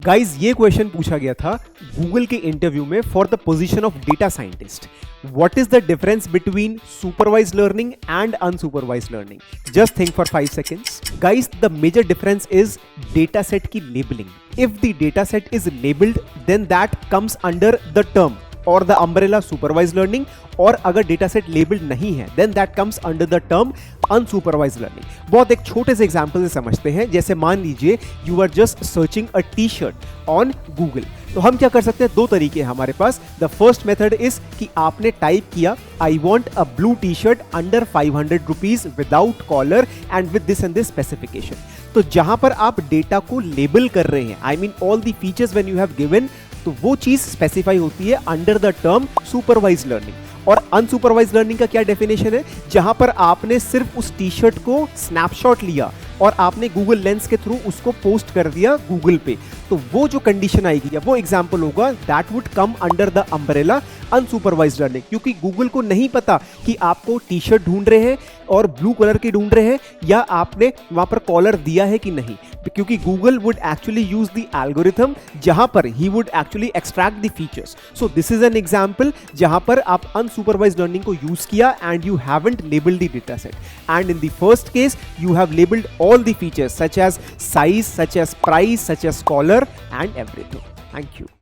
Guys ये question पूछा गया था गूगल के इंटरव्यू में for the position of data scientist. What is the difference between supervised learning and unsupervised learning? Just think for 5 seconds. Guys the major difference is data set की labelling. If the data set is labelled then that comes under the term और the umbrella supervised learning, और अगर data set labelled नहीं है then that comes under the term unsupervised learning. बहुत एक छोटे से एग्जांपल से समझते हैं. जैसे मान लीजिए you are just searching a T shirt on Google, तो हम क्या कर सकते हैं? दो तरीके हैं हमारे पास. द फर्स्ट मेथड इज कि आपने टाइप किया I want a blue T shirt under 500 rupees without collar and with this and this specification. तो जहां पर आप डेटा को लेबल कर रहे हैं, I mean all the features when you have given, तो वो चीज स्पेसिफाई होती है under the term supervised learning. और अनसुपरवाइज्ड लर्निंग का क्या डेफिनेशन है? जहां पर आपने सिर्फ उस टी शर्ट को स्नैपशॉट लिया और आपने गूगल लेंस के थ्रू उसको पोस्ट कर दिया गूगल पे, तो वो जो कंडीशन आएगी या वो एग्जांपल होगा that would come under the umbrella unsupervised learning. क्योंकि गूगल को नहीं पता कि आपको टी शर्ट ढूंढ रहे हैं और ब्लू कलर की ढूंढ रहे हैं या आपने वहां पर कॉलर दिया है कि नहीं. क्योंकि Google would actually use the algorithm जहां पर he would actually extract the features. So this is an example जहां पर आप अनसुपरवाइज्ड लर्निंग को यूज किया and you haven't labelled the data set. And in the first case you have labeled all the features such as size, such as price, such as color and everything. Thank you.